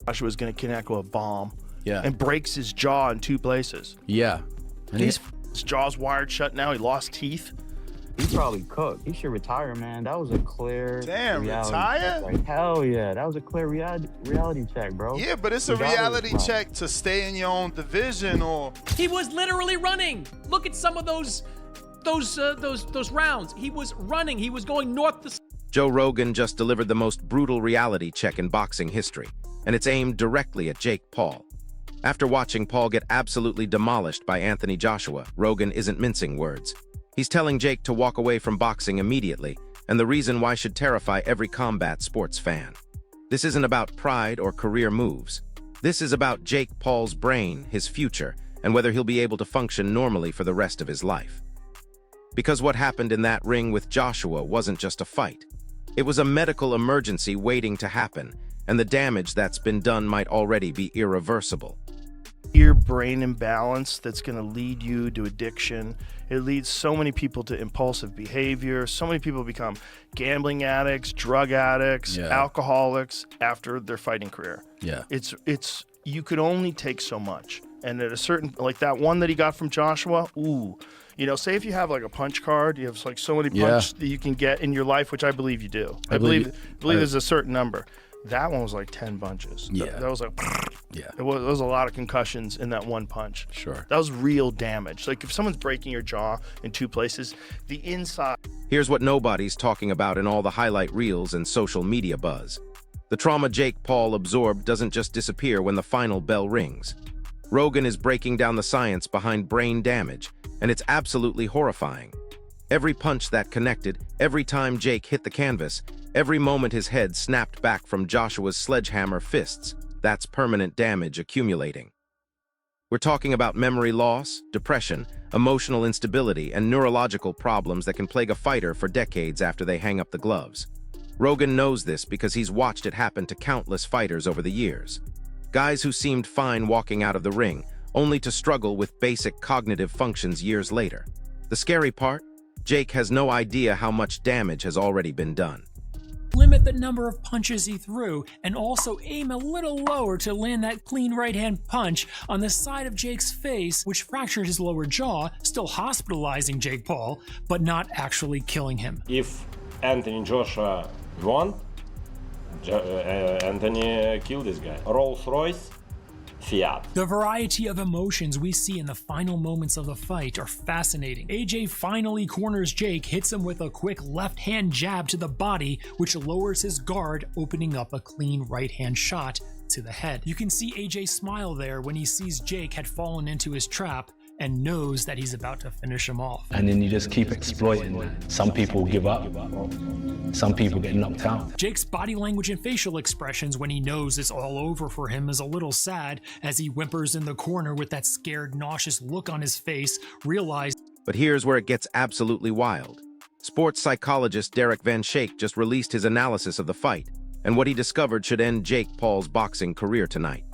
Joshua was going to connect with a bomb. Yeah. And breaks his jaw in 2 places. Yeah. And his jaw's wired shut now. He lost teeth. He's probably cooked. He should retire, man. That was a clear retire? Like, hell yeah. That was a clear reality check, bro. Yeah, but it's a reality check to stay in your own division or... He was literally running. Look at some of those rounds. He was running. He was going north to... Joe Rogan just delivered the most brutal reality check in boxing history, and it's aimed directly at Jake Paul. After watching Paul get absolutely demolished by Anthony Joshua, Rogan isn't mincing words. He's telling Jake to walk away from boxing immediately, and the reason why should terrify every combat sports fan. This isn't about pride or career moves. This is about Jake Paul's brain, his future, and whether he'll be able to function normally for the rest of his life. Because what happened in that ring with Joshua wasn't just a fight. It was a medical emergency waiting to happen, and the damage that's been done might already be irreversible. Your brain imbalance that's going to lead you to addiction. It leads so many people to impulsive behavior. So many people become gambling addicts, drug addicts, alcoholics after their fighting career. Yeah. It's you could only take so much. And at a certain, like that one that he got from Joshua, ooh, you know, say if you have like a punch card, you have like so many punches that you can get in your life, which I believe you do. I believe there's a certain number. That one was like 10 punches. Yeah. That was like, it was a lot of concussions in that one punch. Sure. That was real damage. Like if someone's breaking your jaw in 2 places, the inside. Here's what nobody's talking about in all the highlight reels and social media buzz. The trauma Jake Paul absorbed doesn't just disappear when the final bell rings. Rogan is breaking down the science behind brain damage, and it's absolutely horrifying. Every punch that connected, every time Jake hit the canvas, every moment his head snapped back from Joshua's sledgehammer fists, that's permanent damage accumulating. We're talking about memory loss, depression, emotional instability, and neurological problems that can plague a fighter for decades after they hang up the gloves. Rogan knows this because he's watched it happen to countless fighters over the years. Guys who seemed fine walking out of the ring, only to struggle with basic cognitive functions years later. The scary part? Jake has no idea how much damage has already been done. Limit the number of punches he threw, and also aim a little lower to land that clean right-hand punch on the side of Jake's face, which fractured his lower jaw, still hospitalizing Jake Paul, but not actually killing him. If Anthony Joshua won, Anthony killed this guy. Rolls-Royce, Fiat. The variety of emotions we see in the final moments of the fight are fascinating. AJ finally corners Jake, hits him with a quick left-hand jab to the body, which lowers his guard, opening up a clean right-hand shot to the head. You can see AJ smile there when he sees Jake had fallen into his trap and knows that he's about to finish him off. And then you just keep exploiting that. Some people give up, some people get knocked out. Jake's body language and facial expressions when he knows it's all over for him is a little sad as he whimpers in the corner with that scared, nauseous look on his face, But here's where it gets absolutely wild. Sports psychologist Derek Van Schaik just released his analysis of the fight, and what he discovered should end Jake Paul's boxing career tonight.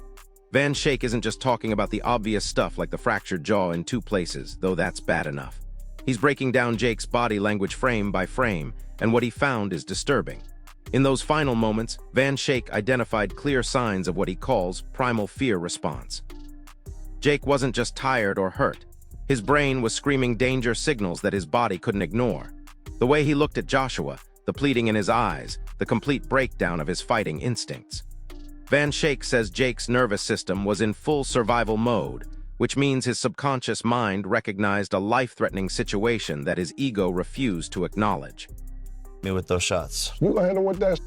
Van Schaik isn't just talking about the obvious stuff like the fractured jaw in 2 places, though that's bad enough. He's breaking down Jake's body language frame by frame, and what he found is disturbing. In those final moments, Van Schaik identified clear signs of what he calls primal fear response. Jake wasn't just tired or hurt. His brain was screaming danger signals that his body couldn't ignore. The way he looked at Joshua, the pleading in his eyes, the complete breakdown of his fighting instincts. Van Schaik says Jake's nervous system was in full survival mode, which means his subconscious mind recognized a life-threatening situation that his ego refused to acknowledge. Me with those shots. You gonna hit him with that?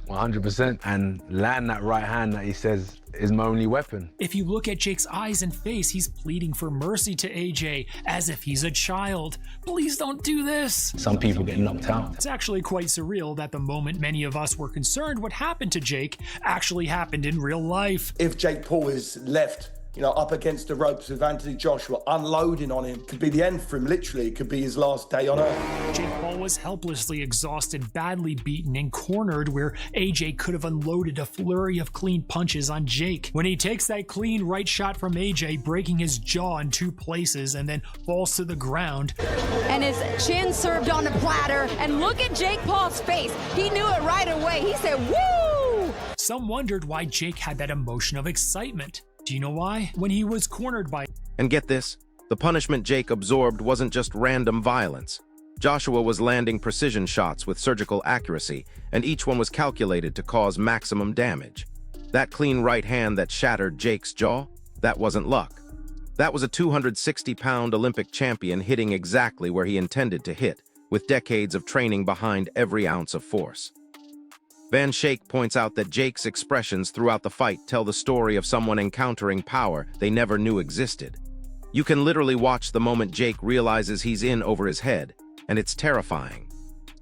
100%. And land that right hand that he says is my only weapon. If you look at Jake's eyes and face, he's pleading for mercy to AJ, as if he's a child. Please don't do this. Some people get knocked out. It's actually quite surreal that the moment many of us were concerned what happened to Jake actually happened in real life. If Jake Paul is left, you know, up against the ropes with Anthony Joshua, unloading on him, could be the end for him, literally. It could be his last day on earth. Jake Paul was helplessly exhausted, badly beaten, and cornered where AJ could have unloaded a flurry of clean punches on Jake. When he takes that clean right shot from AJ, breaking his jaw in 2 places, and then falls to the ground. And his chin served on a platter, and look at Jake Paul's face. He knew it right away. He said, woo! Some wondered why Jake had that emotion of excitement. Do you know why? When he was cornered by... And get this, the punishment Jake absorbed wasn't just random violence. Joshua was landing precision shots with surgical accuracy, and each one was calculated to cause maximum damage. That clean right hand that shattered Jake's jaw, that wasn't luck. That was a 260-pound Olympic champion hitting exactly where he intended to hit, with decades of training behind every ounce of force. Van Schaik points out that Jake's expressions throughout the fight tell the story of someone encountering power they never knew existed. You can literally watch the moment Jake realizes he's in over his head, and it's terrifying.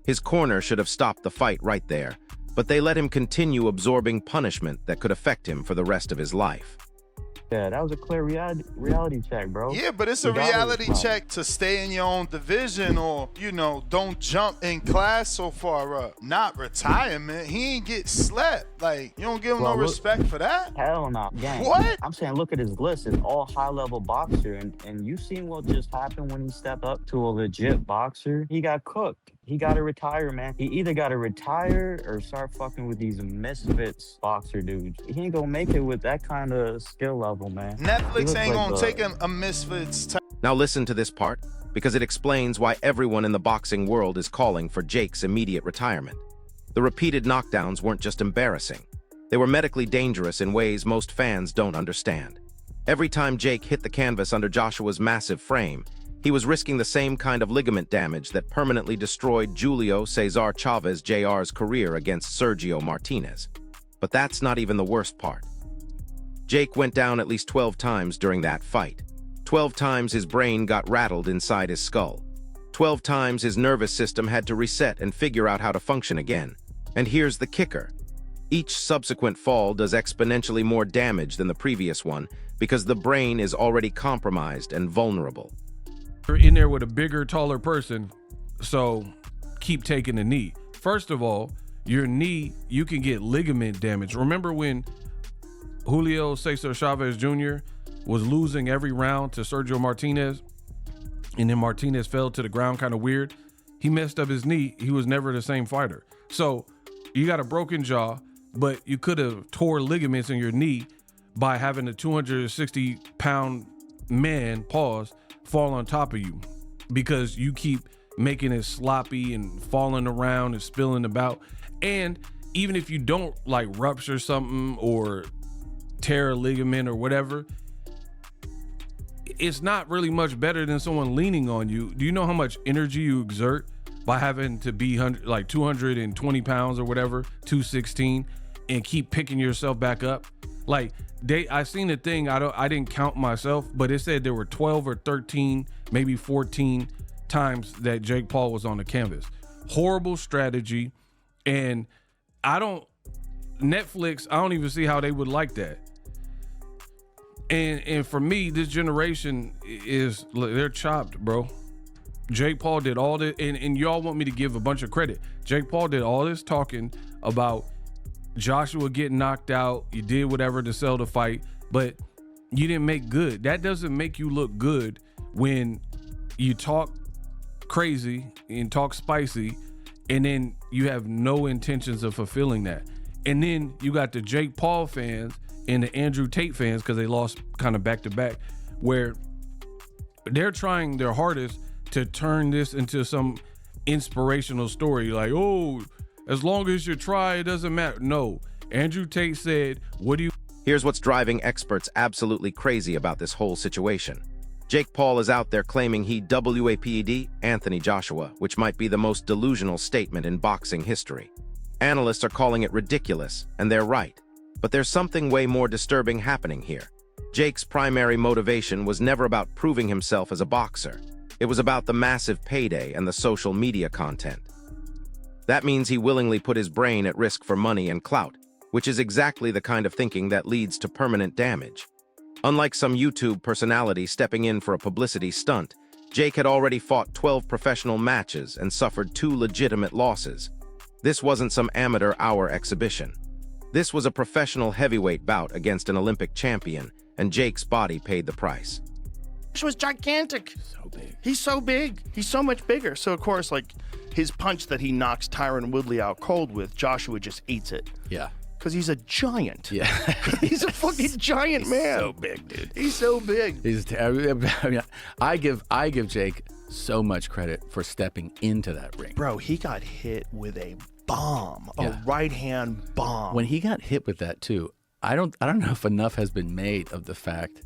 His corner should have stopped the fight right there, but they let him continue absorbing punishment that could affect him for the rest of his life. Yeah, that was a clear reality check, bro. Yeah, but it's a reality check to stay in your own division or, you know, don't jump in class so far up. Not retirement. He ain't get slept. Like, you don't give him no respect for that? Hell no. Gang. What? I'm saying, look at his list. It's all high-level boxer. And you seen what just happened when he stepped up to a legit boxer? He got cooked. He got to retire, man. He either got to retire or start fucking with these misfits boxer dudes. He ain't gonna make it with that kind of skill level, man. Netflix ain't gonna take a misfits. Now listen to this part, because it explains why everyone in the boxing world is calling for Jake's immediate retirement. The repeated knockdowns weren't just embarrassing. They were medically dangerous in ways most fans don't understand. Every time Jake hit the canvas under Joshua's massive frame, he was risking the same kind of ligament damage that permanently destroyed Julio Cesar Chavez Jr.'s career against Sergio Martinez. But that's not even the worst part. Jake went down at least 12 times during that fight. 12 times his brain got rattled inside his skull. 12 times his nervous system had to reset and figure out how to function again. And here's the kicker. Each subsequent fall does exponentially more damage than the previous one because the brain is already compromised and vulnerable. You're in there with a bigger, taller person, so keep taking the knee. First of all, your knee, you can get ligament damage. Remember when Julio Cesar Chavez Jr. was losing every round to Sergio Martinez, and then Martinez fell to the ground kind of weird? He messed up his knee. He was never the same fighter. So you got a broken jaw, but you could have tore ligaments in your knee by having a 260-pound man, fall on top of you because you keep making it sloppy and falling around and spilling about. And even if you don't like rupture something or tear a ligament or whatever, it's not really much better than someone leaning on you. Do you know how much energy you exert by having to be like 220 pounds or whatever, 216, and keep picking yourself back up? Like, I seen a thing, I didn't count myself, but it said there were 12 or 13, maybe 14 times that Jake Paul was on the canvas. Horrible strategy. And Netflix, I don't even see how they would like that. And for me, this generation they're chopped, bro. Jake Paul did all this, and y'all want me to give a bunch of credit. Jake Paul did all this talking about Joshua getting knocked out. You did whatever to sell the fight, but you didn't make good. That doesn't make you look good when you talk crazy and talk spicy, and then you have no intentions of fulfilling that. And then you got the Jake Paul fans and the Andrew Tate fans, because they lost kind of back to back, where they're trying their hardest to turn this into some inspirational story. Like, oh, as long as you try, it doesn't matter. No, Andrew Tate said, what do you... Here's what's driving experts absolutely crazy about this whole situation. Jake Paul is out there claiming he WAPED Anthony Joshua, which might be the most delusional statement in boxing history. Analysts are calling it ridiculous, and they're right. But there's something way more disturbing happening here. Jake's primary motivation was never about proving himself as a boxer. It was about the massive payday and the social media content. That means he willingly put his brain at risk for money and clout, which is exactly the kind of thinking that leads to permanent damage. Unlike some YouTube personality stepping in for a publicity stunt, Jake had already fought 12 professional matches and suffered 2 legitimate losses. This wasn't some amateur hour exhibition. This was a professional heavyweight bout against an Olympic champion, and Jake's body paid the price. Joshua's gigantic. So big. He's so big. He's so much bigger. So, of course, like, his punch that he knocks Tyron Woodley out cold with, Joshua just eats it. Yeah. Because he's a giant. Yeah. He's a fucking giant man. So big, dude. He's so big. I give Jake so much credit for stepping into that ring. Bro, he got hit with a bomb, a right-hand bomb. When he got hit with that too, I don't know if enough has been made of the fact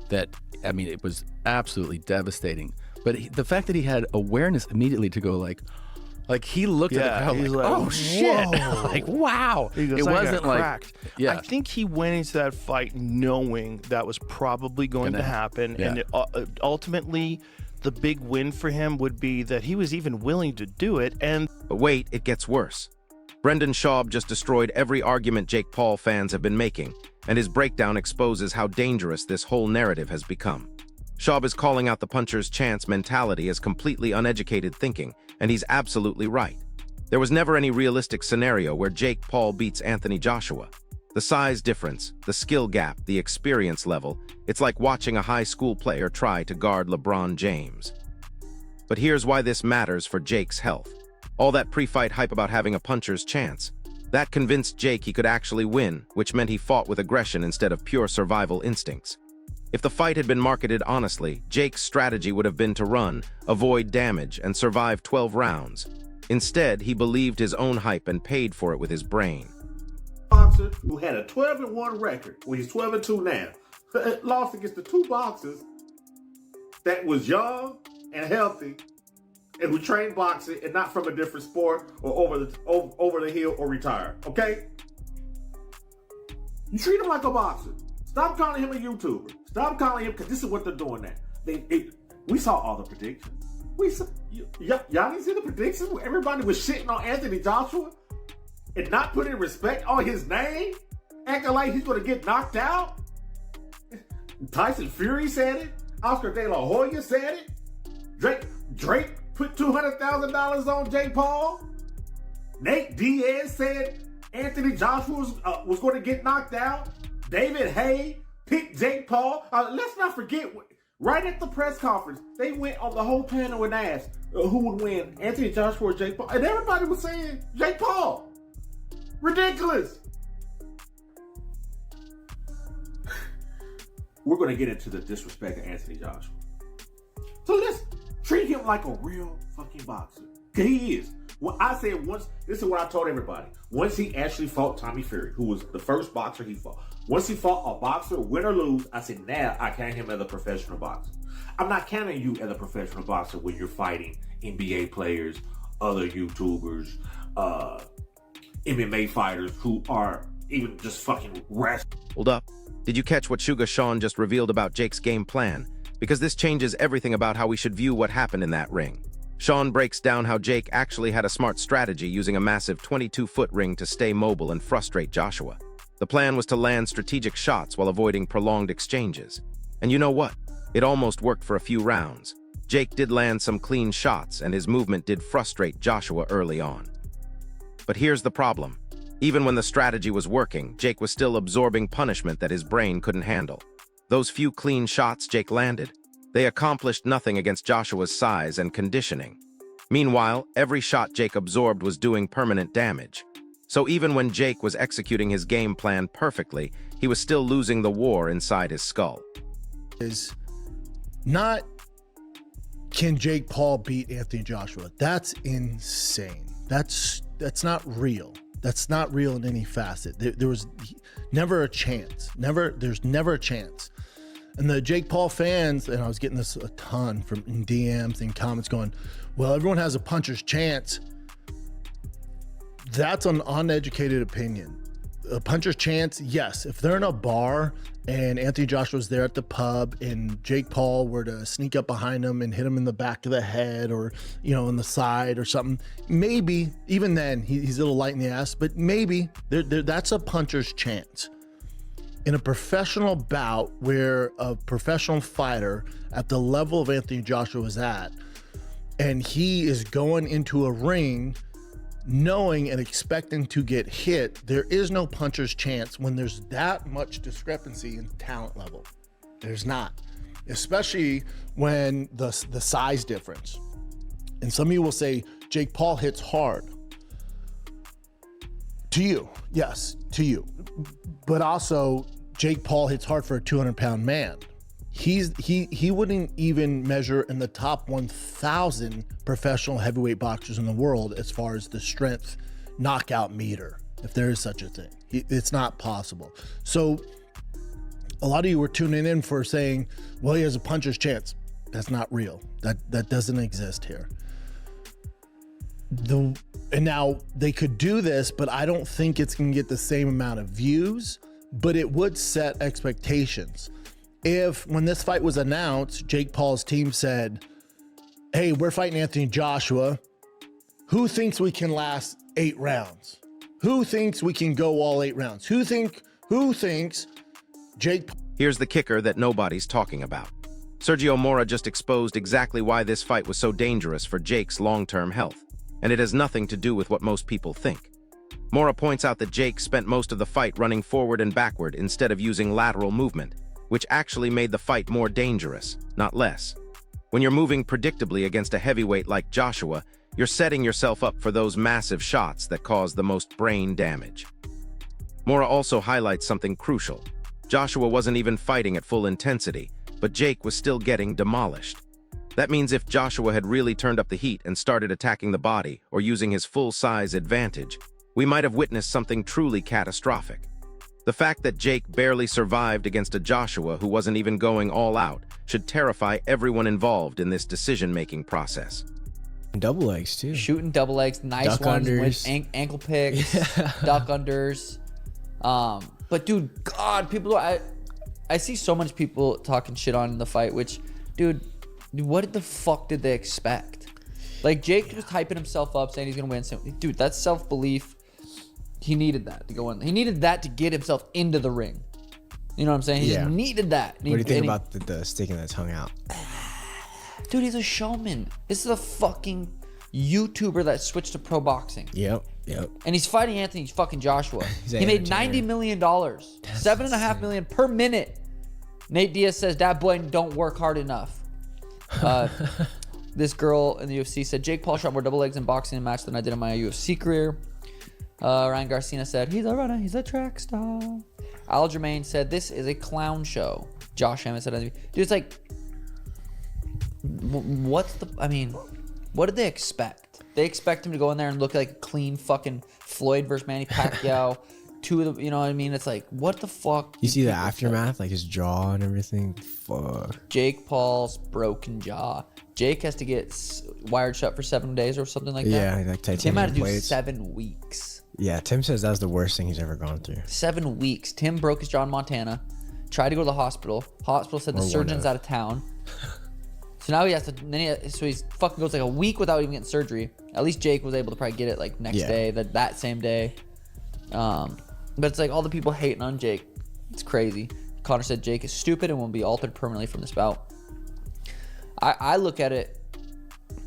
that, I mean, it was absolutely devastating. But the fact that he had awareness immediately to go like he looked at the crowd like, oh shit, like wow. He goes, it wasn't like cracked. I think he went into that fight knowing that was probably going to happen, and ultimately, the big win for him would be that he was even willing to do it. And but wait, it gets worse. Brendan Schaub just destroyed every argument Jake Paul fans have been making, and his breakdown exposes how dangerous this whole narrative has become. Schaub is calling out the puncher's chance mentality as completely uneducated thinking, and he's absolutely right. There was never any realistic scenario where Jake Paul beats Anthony Joshua. The size difference, the skill gap, the experience level, it's like watching a high school player try to guard LeBron James. But here's why this matters for Jake's health. All that pre-fight hype about having a puncher's chance, that convinced Jake he could actually win, which meant he fought with aggression instead of pure survival instincts. If the fight had been marketed honestly, Jake's strategy would have been to run, avoid damage, and survive 12 rounds. Instead, he believed his own hype and paid for it with his brain. Boxer who had a 12-1 record, well, he's 12-2 now, lost against the two boxers that was young and healthy and who trained boxing and not from a different sport or over the hill or retired, okay? You treat him like a boxer. Stop calling him a YouTuber. Stop calling him, because this is what they're doing now. We saw all the predictions. Y'all didn't see the predictions where everybody was shitting on Anthony Joshua and not putting respect on his name, acting like he's going to get knocked out? Tyson Fury said it. Oscar De La Hoya said it. Drake put $200,000 on Jake Paul. Nate Diaz said Anthony Joshua was going to get knocked out. David Hay picked Jake Paul. Let's not forget, right at the press conference, they went on the whole panel and asked who would win, Anthony Joshua or Jake Paul. And everybody was saying Jake Paul. Ridiculous. We're going to get into the disrespect of Anthony Joshua. So let's treat him like a real fucking boxer. Because he is. Well, I said once, this is what I told everybody. Once he actually fought Tommy Fury, who was the first boxer he fought. Once he fought a boxer, win or lose, I said, now I count him as a professional boxer. I'm not counting you as a professional boxer when you're fighting NBA players, other YouTubers, MMA fighters who are even just fucking wrestling. Hold up. Did you catch what Sugar Sean just revealed about Jake's game plan? Because this changes everything about how we should view what happened in that ring. Sean breaks down how Jake actually had a smart strategy using a massive 22-foot ring to stay mobile and frustrate Joshua. The plan was to land strategic shots while avoiding prolonged exchanges. And you know what? It almost worked for a few rounds. Jake did land some clean shots, and his movement did frustrate Joshua early on. But here's the problem. Even when the strategy was working, Jake was still absorbing punishment that his brain couldn't handle. Those few clean shots Jake landed, they accomplished nothing against Joshua's size and conditioning. Meanwhile, every shot Jake absorbed was doing permanent damage. So even when Jake was executing his game plan perfectly, he was still losing the war inside his skull. Is not, can Jake Paul beat Anthony Joshua? That's insane. That's not real. That's not real in any facet. There was never a chance. There's never a chance. And the Jake Paul fans, and I was getting this a ton from DMs and comments going, well, everyone has a puncher's chance. That's an uneducated opinion. A puncher's chance, yes. If they're in a bar and Anthony Joshua's there at the pub and Jake Paul were to sneak up behind him and hit him in the back of the head or, in the side or something, maybe, even then, he's a little light in the ass, but maybe that's a puncher's chance. In a professional bout where a professional fighter at the level of Anthony Joshua is at, and he is going into a ring knowing and expecting to get hit, there is no puncher's chance when there's that much discrepancy in talent level. There's not, especially when the size difference. And some of you will say, Jake Paul hits hard. To you, yes, to you. But also, Jake Paul hits hard for a 200-pound man. He wouldn't even measure in the top 1,000 professional heavyweight boxers in the world as far as the strength knockout meter, if there is such a thing. It's not possible. So a lot of you were tuning in for saying, well, he has a puncher's chance. That's not real. That doesn't exist here. And now they could do this, but I don't think it's going to get the same amount of views, but it would set expectations. If when this fight was announced, Jake Paul's team said, hey, we're fighting Anthony Joshua. Who thinks we can last 8 rounds? Who thinks we can go all 8 rounds? Who thinks Jake? Here's the kicker that nobody's talking about. Sergio Mora just exposed exactly why this fight was so dangerous for Jake's long-term health, and it has nothing to do with what most people think. Mora points out that Jake spent most of the fight running forward and backward instead of using lateral movement, which actually made the fight more dangerous, not less. When you're moving predictably against a heavyweight like Joshua, you're setting yourself up for those massive shots that cause the most brain damage. Mora also highlights something crucial. Joshua wasn't even fighting at full intensity, but Jake was still getting demolished. That means if Joshua had really turned up the heat and started attacking the body or using his full-size advantage, we might have witnessed something truly catastrophic. The fact that Jake barely survived against a Joshua who wasn't even going all out should terrify everyone involved in this decision-making process. Double legs, too. Shooting double legs, nice duck ones unders. With ankle picks, duck unders. But, dude, God, people, I see so much people talking shit on in the fight, which, dude, what the fuck did they expect? Like, Jake was hyping himself up, saying he's going to win. So, dude, that's self-belief. He needed that to go in. He needed that to get himself into the ring. You know what I'm saying? He just needed that. What do you think about the sticking that tongue out? Dude, he's a showman. This is a fucking YouTuber that switched to pro boxing. Yep. And he's fighting Anthony fucking Joshua. He made $90 million. $7.5 million per minute. Nate Diaz says, that boy don't work hard enough. This girl in the UFC said, Jake Paul shot more double legs in boxing match than I did in my UFC career. Ryan Garcia said, he's a runner, he's a track star. Aljamain said, this is a clown show. Josh Hammond said, dude, it's like, what did they expect? They expect him to go in there and look like a clean fucking Floyd versus Manny Pacquiao. Two of the, you know what I mean? It's like, what the fuck? You see the aftermath, like his jaw and everything? Fuck. Jake Paul's broken jaw. Jake has to get wired shut for 7 days or something like that. Yeah, like titanium Tim had to do plates. 7 weeks. Yeah, Tim says that's the worst thing he's ever gone through. 7 weeks. Tim broke his jaw in Montana. Tried to go to the hospital. Hospital said the surgeon's out of town. So now he has to. So he's fucking goes like a week without even getting surgery. At least Jake was able to probably get it like next day, that same day. But it's like all the people hating on Jake. It's crazy. Connor said Jake is stupid and will be altered permanently from this bout. I look at it.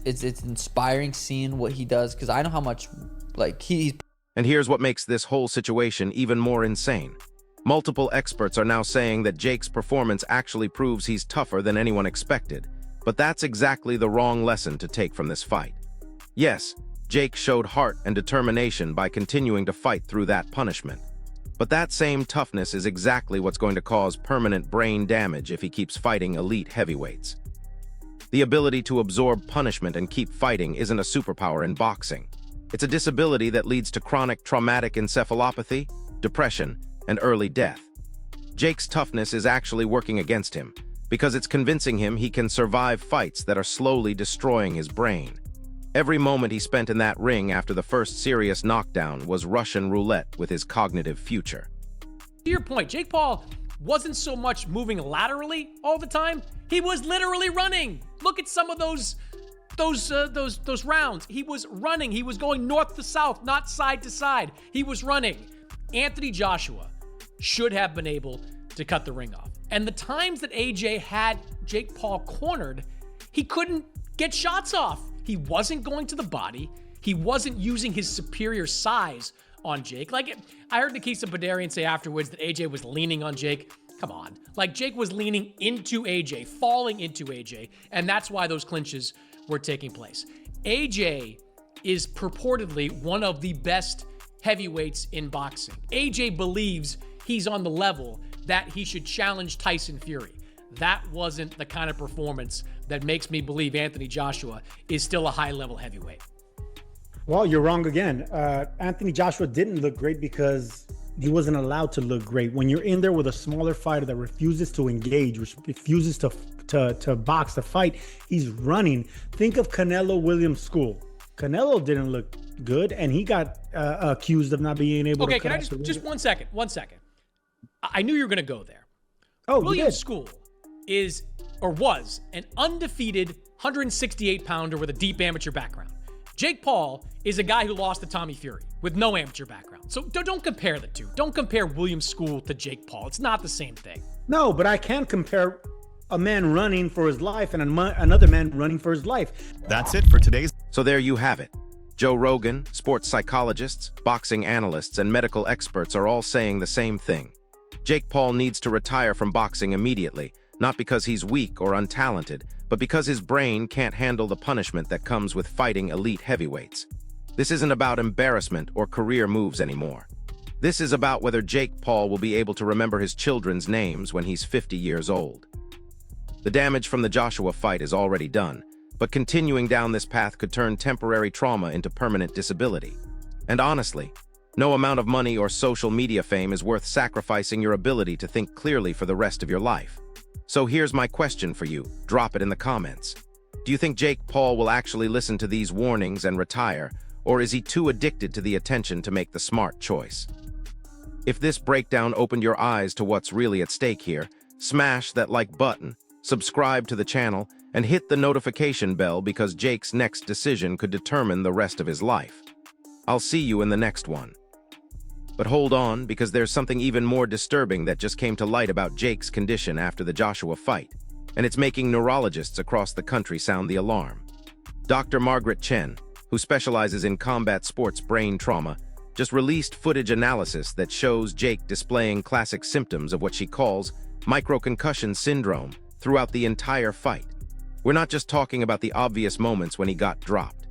It's inspiring seeing what he does because I know how much like he's. And here's what makes this whole situation even more insane. Multiple experts are now saying that Jake's performance actually proves he's tougher than anyone expected. But that's exactly the wrong lesson to take from this fight. Yes, Jake showed heart and determination by continuing to fight through that punishment. But that same toughness is exactly what's going to cause permanent brain damage if he keeps fighting elite heavyweights. The ability to absorb punishment and keep fighting isn't a superpower in boxing. It's a disability that leads to chronic traumatic encephalopathy, depression, and early death. Jake's toughness is actually working against him because it's convincing him he can survive fights that are slowly destroying his brain. Every moment he spent in that ring after the first serious knockdown was Russian roulette with his cognitive future. To your point, Jake Paul wasn't so much moving laterally all the time. He was literally running. Look at some of those rounds. He was running. He was going north to south, not side to side. He was running. Anthony Joshua should have been able to cut the ring off. And the times that AJ had Jake Paul cornered, he couldn't get shots off. He wasn't going to the body. He wasn't using his superior size on Jake. Like, I heard Nikisa Badarian say afterwards that AJ was leaning on Jake. Come on. Like, Jake was leaning into AJ, falling into AJ, and that's why those clinches were taking place. AJ is purportedly one of the best heavyweights in boxing. AJ believes he's on the level that he should challenge Tyson Fury. That wasn't the kind of performance that makes me believe Anthony Joshua is still a high-level heavyweight. Well, you're wrong again. Anthony Joshua didn't look great because he wasn't allowed to look great. When you're in there with a smaller fighter that refuses to engage, refuses to box, to fight, he's running. Think of Canelo Williams' school. Canelo didn't look good, and he got accused of not being able to. Okay, can I just 1 second? 1 second. I knew you were going to go there. Oh, Williams' school is or was an undefeated 168-pounder with a deep amateur background. Jake Paul is a guy who lost to Tommy Fury with no amateur background. So don't compare the two. Don't compare Williams' school to Jake Paul. It's not the same thing. No, but I can compare a man running for his life and another man running for his life. That's it for today's. So there you have it. Joe Rogan, sports psychologists, boxing analysts, and medical experts are all saying the same thing. Jake Paul needs to retire from boxing immediately, not because he's weak or untalented, but because his brain can't handle the punishment that comes with fighting elite heavyweights. This isn't about embarrassment or career moves anymore. This is about whether Jake Paul will be able to remember his children's names when he's 50 years old. The damage from the Joshua fight is already done, but continuing down this path could turn temporary trauma into permanent disability. And honestly, no amount of money or social media fame is worth sacrificing your ability to think clearly for the rest of your life. So here's my question for you. Drop it in the comments. Do you think Jake Paul will actually listen to these warnings and retire, or is he too addicted to the attention to make the smart choice? If this breakdown opened your eyes to what's really at stake here, smash that like button, subscribe to the channel, and hit the notification bell because Jake's next decision could determine the rest of his life. I'll see you in the next one. But hold on, because there's something even more disturbing that just came to light about Jake's condition after the Joshua fight, and it's making neurologists across the country sound the alarm. Dr. Margaret Chen, who specializes in combat sports brain trauma, just released footage analysis that shows Jake displaying classic symptoms of what she calls microconcussion syndrome throughout the entire fight. We're not just talking about the obvious moments when he got dropped.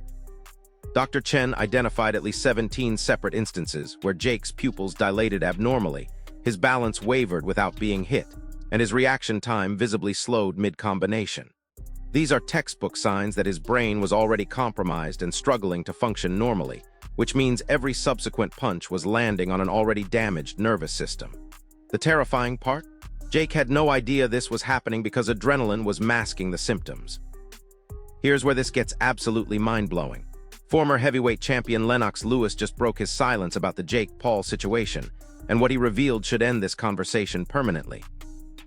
Dr. Chen identified at least 17 separate instances where Jake's pupils dilated abnormally, his balance wavered without being hit, and his reaction time visibly slowed mid-combination. These are textbook signs that his brain was already compromised and struggling to function normally, which means every subsequent punch was landing on an already damaged nervous system. The terrifying part? Jake had no idea this was happening because adrenaline was masking the symptoms. Here's where this gets absolutely mind-blowing. Former heavyweight champion Lennox Lewis just broke his silence about the Jake Paul situation, and what he revealed should end this conversation permanently.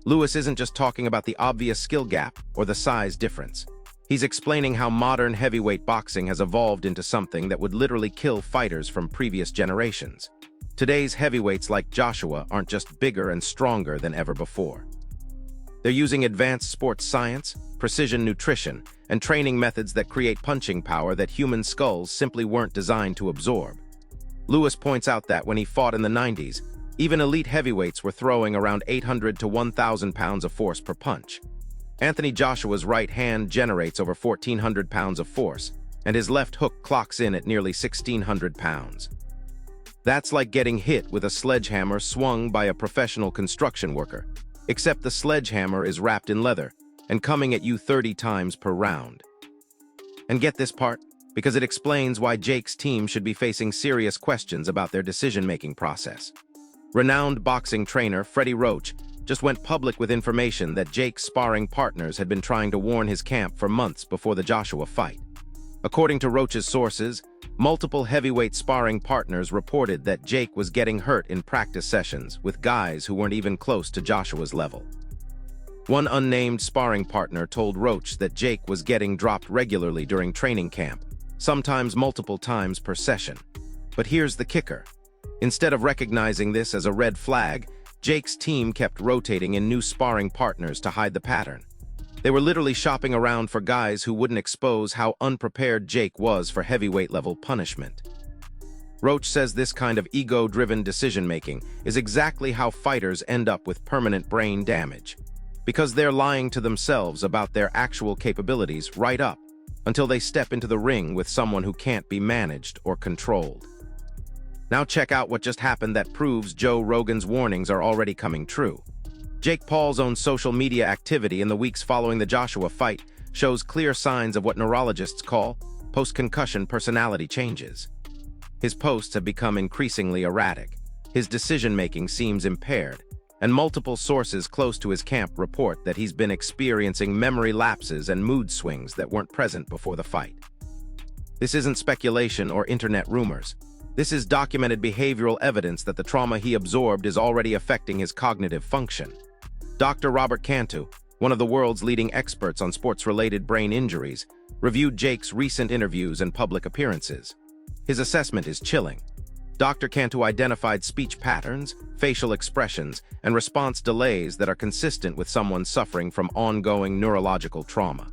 Lewis isn't just talking about the obvious skill gap or the size difference. He's explaining how modern heavyweight boxing has evolved into something that would literally kill fighters from previous generations. Today's heavyweights like Joshua aren't just bigger and stronger than ever before. They're using advanced sports science, precision nutrition, and training methods that create punching power that human skulls simply weren't designed to absorb. Lewis points out that when he fought in the 90s, even elite heavyweights were throwing around 800 to 1,000 pounds of force per punch. Anthony Joshua's right hand generates over 1,400 pounds of force, and his left hook clocks in at nearly 1,600 pounds. That's like getting hit with a sledgehammer swung by a professional construction worker, except the sledgehammer is wrapped in leather and coming at you 30 times per round. And get this part, because it explains why Jake's team should be facing serious questions about their decision-making process. Renowned boxing trainer Freddie Roach just went public with information that Jake's sparring partners had been trying to warn his camp for months before the Joshua fight. According to Roach's sources, multiple heavyweight sparring partners reported that Jake was getting hurt in practice sessions with guys who weren't even close to Joshua's level. One unnamed sparring partner told Roach that Jake was getting dropped regularly during training camp, sometimes multiple times per session. But here's the kicker. Instead of recognizing this as a red flag, Jake's team kept rotating in new sparring partners to hide the pattern. They were literally shopping around for guys who wouldn't expose how unprepared Jake was for heavyweight-level punishment. Roach says this kind of ego-driven decision-making is exactly how fighters end up with permanent brain damage, because they're lying to themselves about their actual capabilities right up until they step into the ring with someone who can't be managed or controlled. Now check out what just happened that proves Joe Rogan's warnings are already coming true. Jake Paul's own social media activity in the weeks following the Joshua fight shows clear signs of what neurologists call post-concussion personality changes. His posts have become increasingly erratic, his decision-making seems impaired, and multiple sources close to his camp report that he's been experiencing memory lapses and mood swings that weren't present before the fight. This isn't speculation or internet rumors. This is documented behavioral evidence that the trauma he absorbed is already affecting his cognitive function. Dr. Robert Cantu, one of the world's leading experts on sports-related brain injuries, reviewed Jake's recent interviews and public appearances. His assessment is chilling. Dr. Cantu identified speech patterns, facial expressions, and response delays that are consistent with someone suffering from ongoing neurological trauma.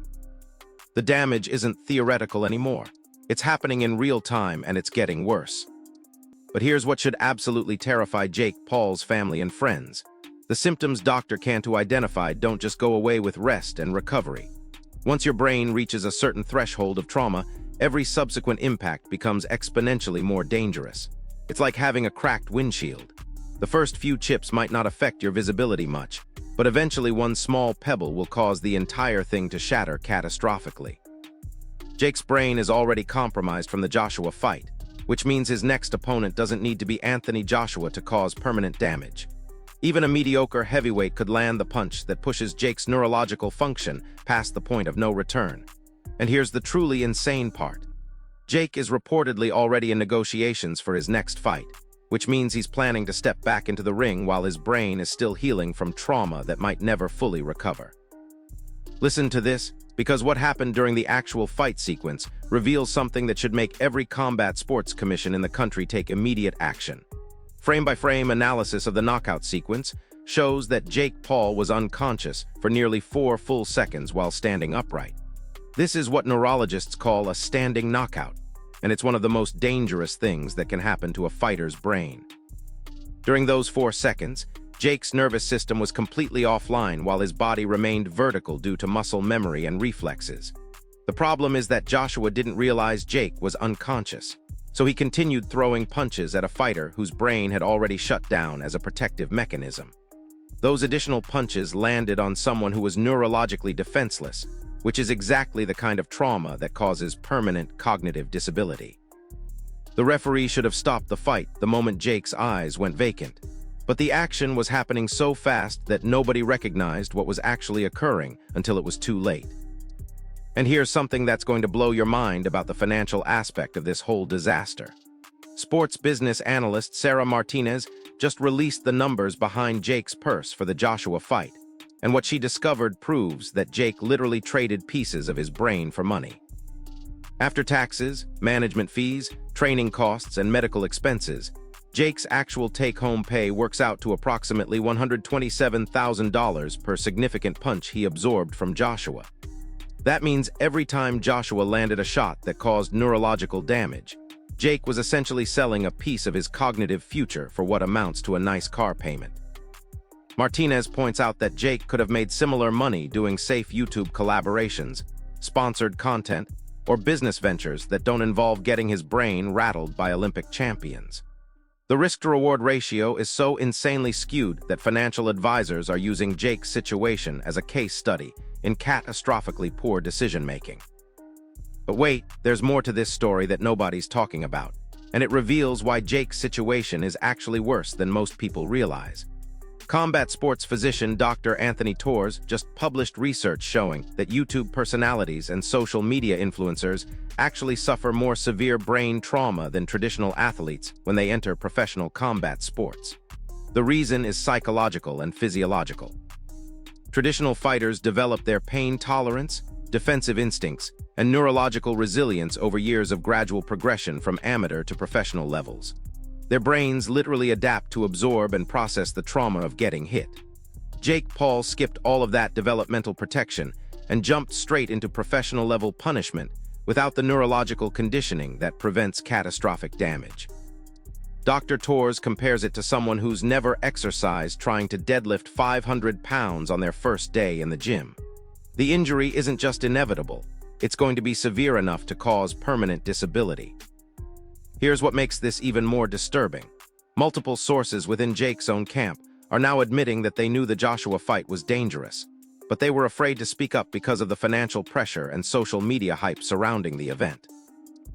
The damage isn't theoretical anymore. It's happening in real time, and it's getting worse. But here's what should absolutely terrify Jake Paul's family and friends. The symptoms Dr. Cantu identified don't just go away with rest and recovery. Once your brain reaches a certain threshold of trauma, every subsequent impact becomes exponentially more dangerous. It's like having a cracked windshield. The first few chips might not affect your visibility much, but eventually one small pebble will cause the entire thing to shatter catastrophically. Jake's brain is already compromised from the Joshua fight, which means his next opponent doesn't need to be Anthony Joshua to cause permanent damage. Even a mediocre heavyweight could land the punch that pushes Jake's neurological function past the point of no return. And here's the truly insane part. Jake is reportedly already in negotiations for his next fight, which means he's planning to step back into the ring while his brain is still healing from trauma that might never fully recover. Listen to this, because what happened during the actual fight sequence reveals something that should make every combat sports commission in the country take immediate action. Frame-by-frame analysis of the knockout sequence shows that Jake Paul was unconscious for nearly 4 full seconds while standing upright. This is what neurologists call a standing knockout, and it's one of the most dangerous things that can happen to a fighter's brain. During those 4 seconds, Jake's nervous system was completely offline while his body remained vertical due to muscle memory and reflexes. The problem is that Joshua didn't realize Jake was unconscious, so he continued throwing punches at a fighter whose brain had already shut down as a protective mechanism. Those additional punches landed on someone who was neurologically defenseless, which is exactly the kind of trauma that causes permanent cognitive disability. The referee should have stopped the fight the moment Jake's eyes went vacant, but the action was happening so fast that nobody recognized what was actually occurring until it was too late. And here's something that's going to blow your mind about the financial aspect of this whole disaster. Sports business analyst Sarah Martinez just released the numbers behind Jake's purse for the Joshua fight, and what she discovered proves that Jake literally traded pieces of his brain for money. After taxes, management fees, training costs, and medical expenses, Jake's actual take-home pay works out to approximately $127,000 per significant punch he absorbed from Joshua. That means every time Joshua landed a shot that caused neurological damage, Jake was essentially selling a piece of his cognitive future for what amounts to a nice car payment. Martinez points out that Jake could have made similar money doing safe YouTube collaborations, sponsored content, or business ventures that don't involve getting his brain rattled by Olympic champions. The risk-to-reward ratio is so insanely skewed that financial advisors are using Jake's situation as a case study in catastrophically poor decision-making. But wait, there's more to this story that nobody's talking about, and it reveals why Jake's situation is actually worse than most people realize. Combat sports physician Dr. Anthony Torres just published research showing that YouTube personalities and social media influencers actually suffer more severe brain trauma than traditional athletes when they enter professional combat sports. The reason is psychological and physiological. Traditional fighters develop their pain tolerance, defensive instincts, and neurological resilience over years of gradual progression from amateur to professional levels. Their brains literally adapt to absorb and process the trauma of getting hit. Jake Paul skipped all of that developmental protection and jumped straight into professional-level punishment without the neurological conditioning that prevents catastrophic damage. Dr. Torres compares it to someone who's never exercised trying to deadlift 500 pounds on their first day in the gym. The injury isn't just inevitable, it's going to be severe enough to cause permanent disability. Here's what makes this even more disturbing. Multiple sources within Jake's own camp are now admitting that they knew the Joshua fight was dangerous, but they were afraid to speak up because of the financial pressure and social media hype surrounding the event.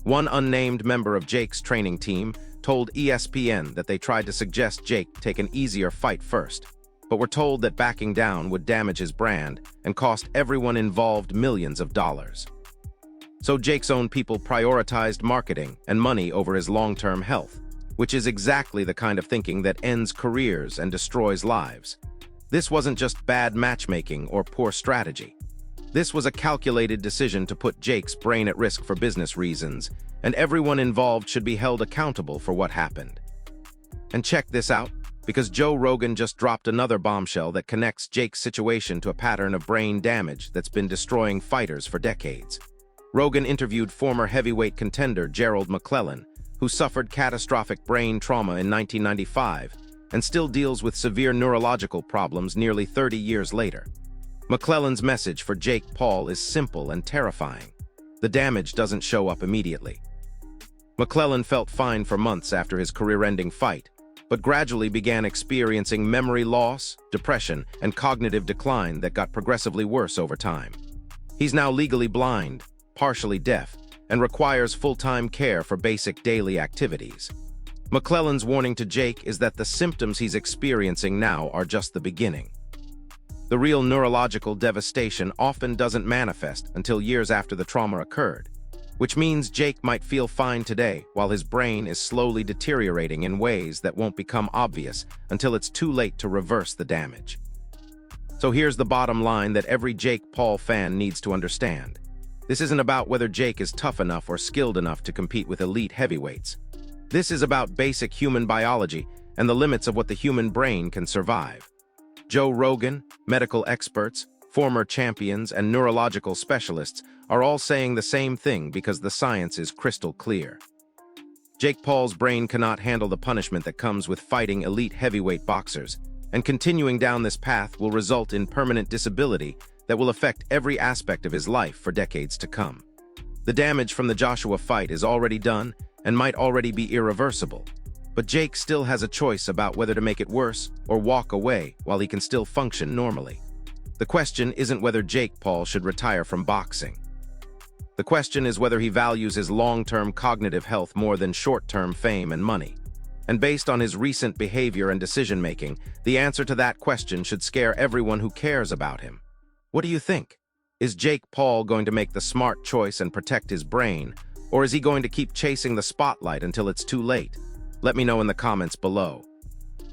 One unnamed member of Jake's training team told ESPN that they tried to suggest Jake take an easier fight first, but were told that backing down would damage his brand and cost everyone involved millions of dollars. So Jake's own people prioritized marketing and money over his long-term health, which is exactly the kind of thinking that ends careers and destroys lives. This wasn't just bad matchmaking or poor strategy. This was a calculated decision to put Jake's brain at risk for business reasons, and everyone involved should be held accountable for what happened. And check this out, because Joe Rogan just dropped another bombshell that connects Jake's situation to a pattern of brain damage that's been destroying fighters for decades. Rogan interviewed former heavyweight contender Gerald McClellan, who suffered catastrophic brain trauma in 1995 and still deals with severe neurological problems nearly 30 years later. McClellan's message for Jake Paul is simple and terrifying. The damage doesn't show up immediately. McClellan felt fine for months after his career-ending fight, but gradually began experiencing memory loss, depression, and cognitive decline that got progressively worse over time. He's now legally blind, partially deaf, and requires full-time care for basic daily activities. McClellan's warning to Jake is that the symptoms he's experiencing now are just the beginning. The real neurological devastation often doesn't manifest until years after the trauma occurred, which means Jake might feel fine today while his brain is slowly deteriorating in ways that won't become obvious until it's too late to reverse the damage. So here's the bottom line that every Jake Paul fan needs to understand. This isn't about whether Jake is tough enough or skilled enough to compete with elite heavyweights. This is about basic human biology and the limits of what the human brain can survive. Joe Rogan, medical experts, former champions, and neurological specialists are all saying the same thing because the science is crystal clear. Jake Paul's brain cannot handle the punishment that comes with fighting elite heavyweight boxers, and continuing down this path will result in permanent disability that will affect every aspect of his life for decades to come. The damage from the Joshua fight is already done and might already be irreversible, but Jake still has a choice about whether to make it worse or walk away while he can still function normally. The question isn't whether Jake Paul should retire from boxing. The question is whether he values his long-term cognitive health more than short-term fame and money. And based on his recent behavior and decision-making, the answer to that question should scare everyone who cares about him. What do you think? Is Jake Paul going to make the smart choice and protect his brain, or is he going to keep chasing the spotlight until it's too late? Let me know in the comments below.